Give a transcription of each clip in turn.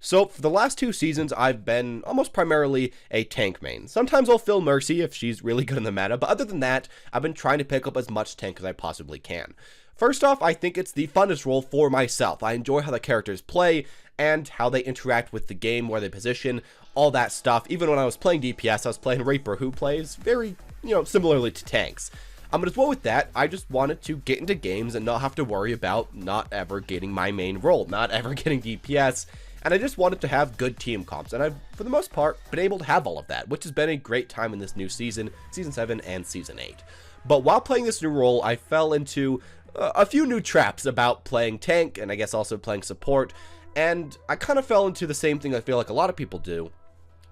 So for the last 2 seasons, I've been almost primarily a tank main. Sometimes I'll fill Mercy if she's really good in the meta, but other than that, I've been trying to pick up as much tank as I possibly can. First off, I think it's the funnest role for myself. I enjoy how the characters play and how they interact with the game, where they position, all that stuff. Even when I was playing DPS, I was playing Reaper, who plays very, similarly to tanks. But as well with that, I just wanted to get into games and not have to worry about not ever getting my main role, not ever getting DPS, and I just wanted to have good team comps, and I've, for the most part, been able to have all of that, which has been a great time in this new season, Season 7 and Season 8. But while playing this new role, I fell into a few new traps about playing tank, and I guess also playing support, and I kind of fell into the same thing I feel like a lot of people do,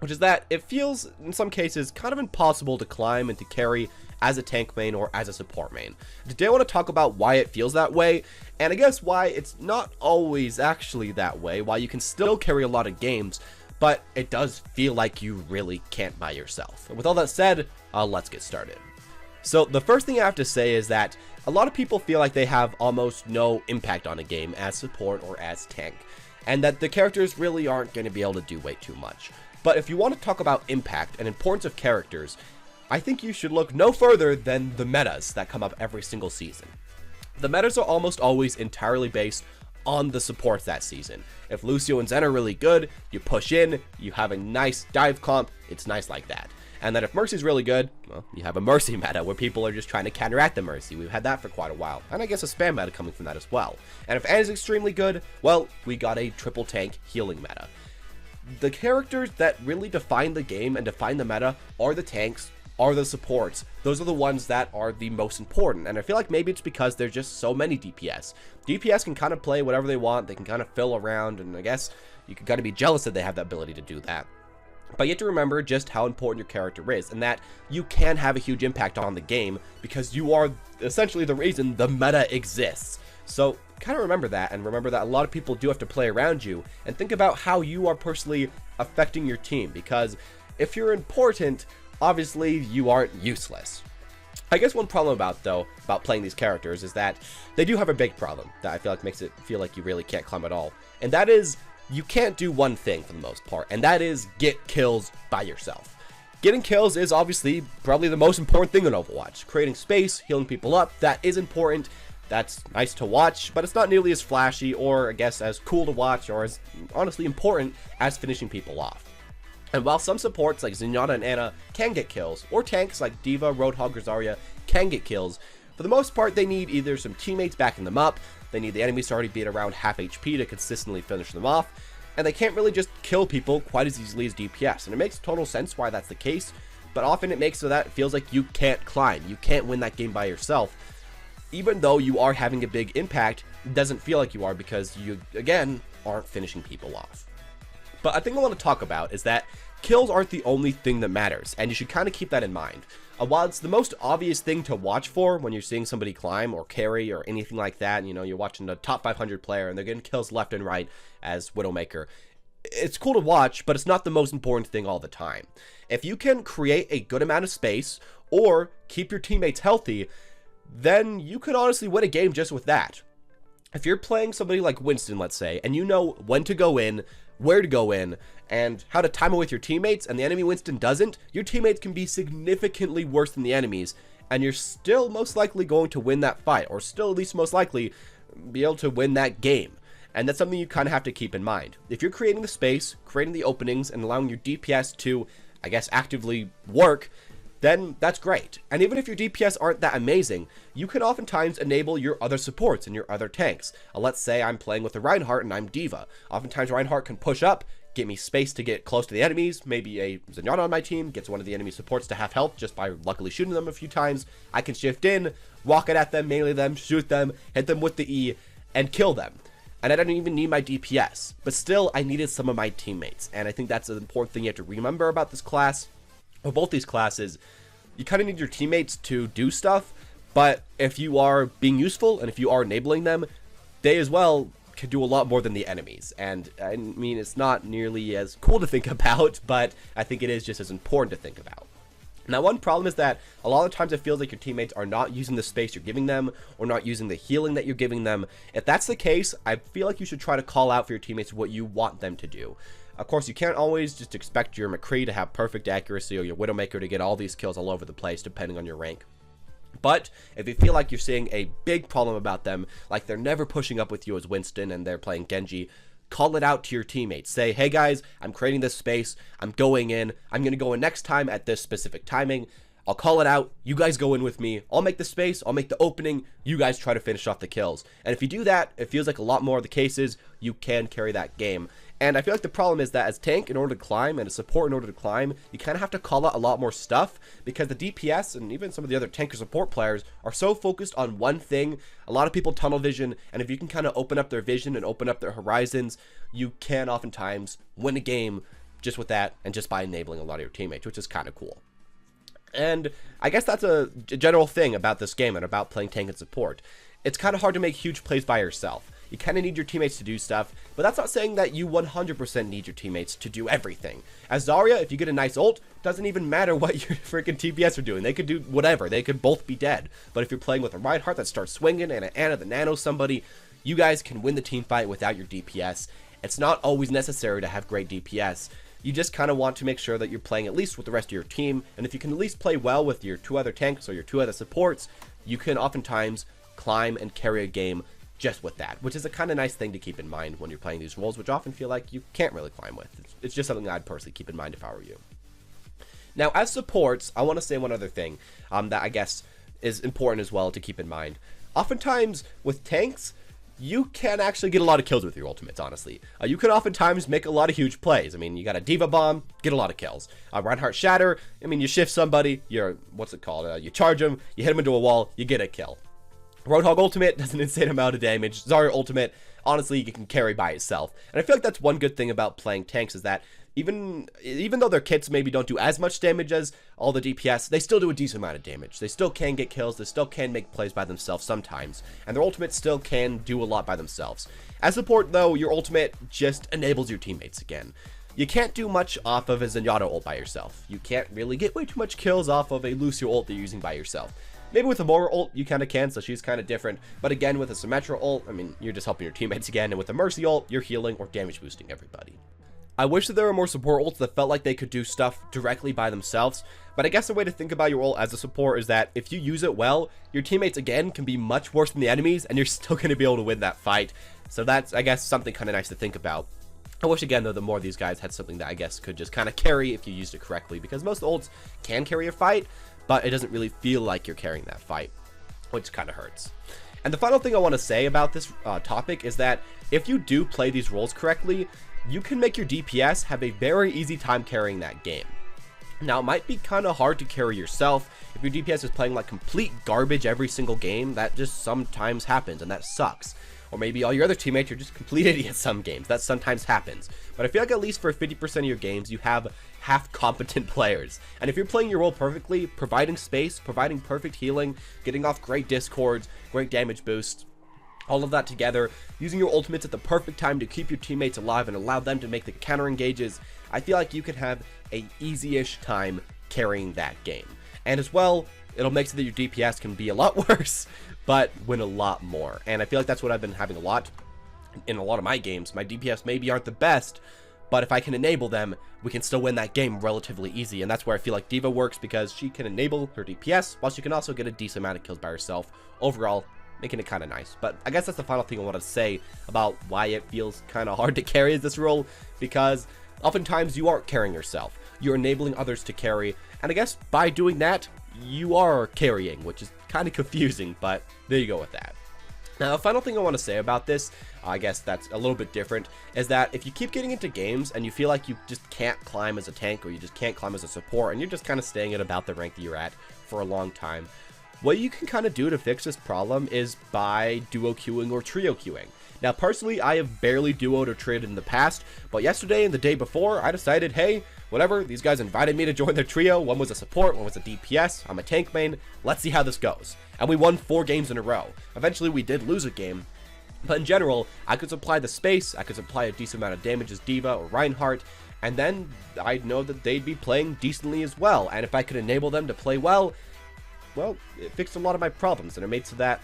which is that it feels, in some cases, kind of impossible to climb and to carry as a tank main or as a support main. Today I want to talk about why it feels that way, and I guess why it's not always actually that way, why you can still carry a lot of games, but it does feel like you really can't by yourself. And with all that said, let's get started. So the first thing I have to say is that a lot of people feel like they have almost no impact on a game as support or as tank, and that the characters really aren't going to be able to do way too much. But if you want to talk about impact and importance of characters, I think you should look no further than the metas that come up every single season. The metas are almost always entirely based on the supports that season. If Lucio and Zen are really good, you push in, you have a nice dive comp, it's nice like that. And then if Mercy's really good, well, you have a Mercy meta where people are just trying to counteract the Mercy. We've had that for quite a while, and I guess a spam meta coming from that as well. And if Anna's extremely good, well, we got a triple tank healing meta. The characters that really define the game and define the meta are the tanks, are the supports. Those are the ones that are the most important, and I feel like maybe it's because there's just so many DPS. DPS can kind of play whatever they want, they can kind of fill around, and I guess you can kind of be jealous that they have the ability to do that. But you have to remember just how important your character is, and that you can have a huge impact on the game because you are essentially the reason the meta exists. So kind of remember that, and remember that a lot of people do have to play around you, and think about how you are personally affecting your team, because if you're important, obviously you aren't useless. I guess one problem about playing these characters is that they do have a big problem that I feel like makes it feel like you really can't climb at all, and that is you can't do one thing for the most part, and that is get kills by yourself. Getting kills is obviously probably the most important thing in Overwatch. Creating space, healing people up, that is important. That's nice to watch, but it's not nearly as flashy or I guess as cool to watch or as honestly important as finishing people off. And while some supports like Zenyatta and Anna can get kills, or tanks like D.Va, Roadhog, Rosaria can get kills, for the most part they need either some teammates backing them up, they need the enemies to already be at around half HP to consistently finish them off, and they can't really just kill people quite as easily as DPS. And it makes total sense why that's the case, but often it makes so that it feels like you can't climb, you can't win that game by yourself. Even though you are having a big impact, it doesn't feel like you are because you, again, aren't finishing people off. But I think I want to talk about is that kills aren't the only thing that matters, and you should kind of keep that in mind. While it's the most obvious thing to watch for when you're seeing somebody climb or carry or anything like that, you're watching a top 500 player and they're getting kills left and right as Widowmaker, it's cool to watch, but it's not the most important thing all the time. If you can create a good amount of space or keep your teammates healthy, then you could honestly win a game just with that. If you're playing somebody like Winston, let's say, and you know when to go in, where to go in, and how to time it with your teammates, and the enemy Winston doesn't, your teammates can be significantly worse than the enemies, and you're still most likely going to win that fight, or still at least most likely be able to win that game. And that's something you kind of have to keep in mind. If you're creating the space, creating the openings, and allowing your DPS to, I guess, actively work, then that's great. And even if your DPS aren't that amazing, you can oftentimes enable your other supports and your other tanks. Let's say I'm playing with a Reinhardt and I'm D.Va. Oftentimes Reinhardt can push up, get me space to get close to the enemies. Maybe a Zenyatta on my team gets one of the enemy supports to half health just by luckily shooting them a few times. I can shift in, walk it at them, melee them, shoot them, hit them with the E, and kill them. And I don't even need my DPS, but still I needed some of my teammates. And I think that's an important thing you have to remember about this class, or both these classes. You kind of need your teammates to do stuff, but if you are being useful and if you are enabling them, they as well can do a lot more than the enemies. And I mean, it's not nearly as cool to think about, but I think it is just as important to think about. Now, one problem is that a lot of times it feels like your teammates are not using the space you're giving them or not using the healing that you're giving them. If that's the case, I feel like you should try to call out for your teammates what you want them to do. Of course, you can't always just expect your McCree to have perfect accuracy or your Widowmaker to get all these kills all over the place depending on your rank. But if you feel like you're seeing a big problem about them, like they're never pushing up with you as Winston and they're playing Genji, call it out to your teammates. Say, hey guys, I'm creating this space. I'm going in. I'm going to go in next time at this specific timing. I'll call it out. You guys go in with me. I'll make the space. I'll make the opening. You guys try to finish off the kills. And if you do that, it feels like a lot more of the cases you can carry that game. And I feel like the problem is that as tank, in order to climb, and as support, in order to climb, you kind of have to call out a lot more stuff because the DPS and even some of the other tank or support players are so focused on one thing. A lot of people tunnel vision, and if you can kind of open up their vision and open up their horizons, you can oftentimes win a game just with that and just by enabling a lot of your teammates, which is kind of cool. And I guess that's a general thing about this game and about playing tank and support. It's kind of hard to make huge plays by yourself. You kind of need your teammates to do stuff, but that's not saying that you 100% need your teammates to do everything. As Zarya, if you get a nice ult, doesn't even matter what your freaking TPS are doing. They could do whatever. They could both be dead. But if you're playing with a Reinhardt that starts swinging and an Ana that nanos somebody, you guys can win the team fight without your DPS. It's not always necessary to have great DPS. You just kind of want to make sure that you're playing at least with the rest of your team, and if you can at least play well with your 2 other tanks or your 2 other supports, you can oftentimes climb and carry a game just with that, which is a kind of nice thing to keep in mind when you're playing these roles, which often feel like you can't really climb with. It's just something I'd personally keep in mind if I were you. Now, as supports, I want to say one other thing that I guess is important as well to keep in mind. Oftentimes, with tanks, you can actually get a lot of kills with your ultimates, honestly. You can oftentimes make a lot of huge plays. I mean, you got a Diva Bomb, get a lot of kills. Reinhardt Shatter, I mean, you shift somebody, you charge them, you hit them into a wall, you get a kill. Roadhog ultimate does an insane amount of damage. Zarya ultimate, honestly, you can carry by itself. And I feel like that's one good thing about playing tanks is that even though their kits maybe don't do as much damage as all the DPS, they still do a decent amount of damage. They still can get kills, they still can make plays by themselves sometimes, and their ultimates still can do a lot by themselves. As support though, your ultimate just enables your teammates again. You can't do much off of a Zenyatta ult by yourself. You can't really get way too much kills off of a Lucio ult that you're using by yourself. Maybe with a Moira ult, you kind of can, so she's kind of different. But again, with a Symmetra ult, I mean, you're just helping your teammates again. And with a Mercy ult, you're healing or damage boosting everybody. I wish that there were more support ults that felt like they could do stuff directly by themselves. But I guess the way to think about your ult as a support is that if you use it well, your teammates, again, can be much worse than the enemies, and you're still going to be able to win that fight. So that's, I guess, something kind of nice to think about. I wish, again, though, the more these guys had something that I guess could just kind of carry if you used it correctly. Because most ults can carry a fight, but it doesn't really feel like you're carrying that fight, which kind of hurts. And the final thing I want to say about this topic is that if you do play these roles correctly, you can make your DPS have a very easy time carrying that game. Now, it might be kind of hard to carry yourself. If your DPS is playing like complete garbage every single game, that just sometimes happens, and that sucks. Or maybe all your other teammates are just complete idiots some games. That sometimes happens. But I feel like at least for 50% of your games, you have half competent players. And if you're playing your role perfectly, providing space, providing perfect healing, getting off great discords, great damage boosts, all of that together, using your ultimates at the perfect time to keep your teammates alive and allow them to make the counter engages, I feel like you could have a easy-ish time carrying that game. And as well, it'll make so that your DPS can be a lot worse, but win a lot more. And I feel like that's what I've been having a lot in a lot of my games. My DPS maybe aren't the best, but if I can enable them, we can still win that game relatively easy. And that's where I feel like Diva works, because she can enable her DPS, while she can also get a decent amount of kills by herself. Overall, making it kind of nice. But I guess that's the final thing I want to say about why it feels kind of hard to carry this role, because oftentimes you aren't carrying yourself. You're enabling others to carry, and I guess by doing that, you are carrying, which is kind of confusing, but there you go with that. Now, the final thing I want to say about this, I guess that's a little bit different, is that if you keep getting into games and you feel like you just can't climb as a tank, or you just can't climb as a support, and you're just kind of staying at about the rank that you're at for a long time, what you can kind of do to fix this problem is by duo queuing or trio queuing. Now, personally, I have barely duoed or trioed in the past, but yesterday and the day before, I decided, hey, whatever, these guys invited me to join their trio. One was a support, one was a DPS, I'm a tank main, let's see how this goes. And we won 4 games in a row. Eventually, we did lose a game, But in general, I could supply the space, I could supply a decent amount of damage as D.Va or Reinhardt, and then I'd know that they'd be playing decently as well. And if I could enable them to play well, it fixed a lot of my problems, and it made so that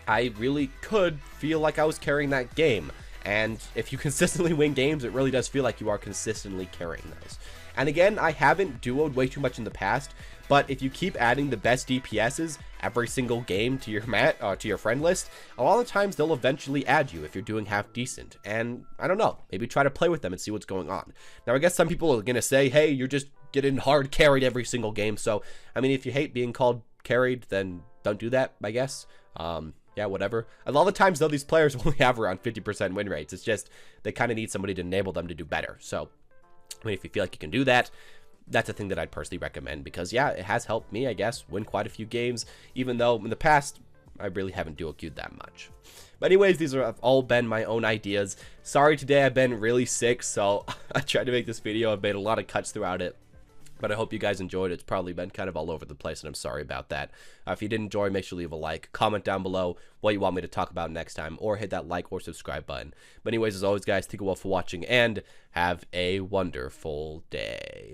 I really could feel like I was carrying that game. And if you consistently win games, it really does feel like you are consistently carrying those. And again, I haven't duoed way too much in the past, but if you keep adding the best DPSs every single game to your to your friend list, a lot of times they'll eventually add you if you're doing half decent. And I don't know, maybe try to play with them and see what's going on. Now, I guess some people are gonna say, hey, you're just getting hard carried every single game. So, I mean, if you hate being called carried, then don't do that, I guess. Yeah, whatever. A lot of the times, though, these players only have around 50% win rates. It's just they kind of need somebody to enable them to do better. So, I mean, if you feel like you can do that, that's a thing that I'd personally recommend, because, yeah, it has helped me, I guess, win quite a few games, even though in the past, I really haven't duo queued that much. But anyways, these have all been my own ideas. Sorry, today I've been really sick, so I tried to make this video. I've made a lot of cuts throughout it. But I hope you guys enjoyed it. It's probably been kind of all over the place, and I'm sorry about that. If you did enjoy, make sure to leave a like, comment down below what you want me to talk about next time, or hit that like or subscribe button. But anyways, as always, guys, thank you all for watching, and have a wonderful day.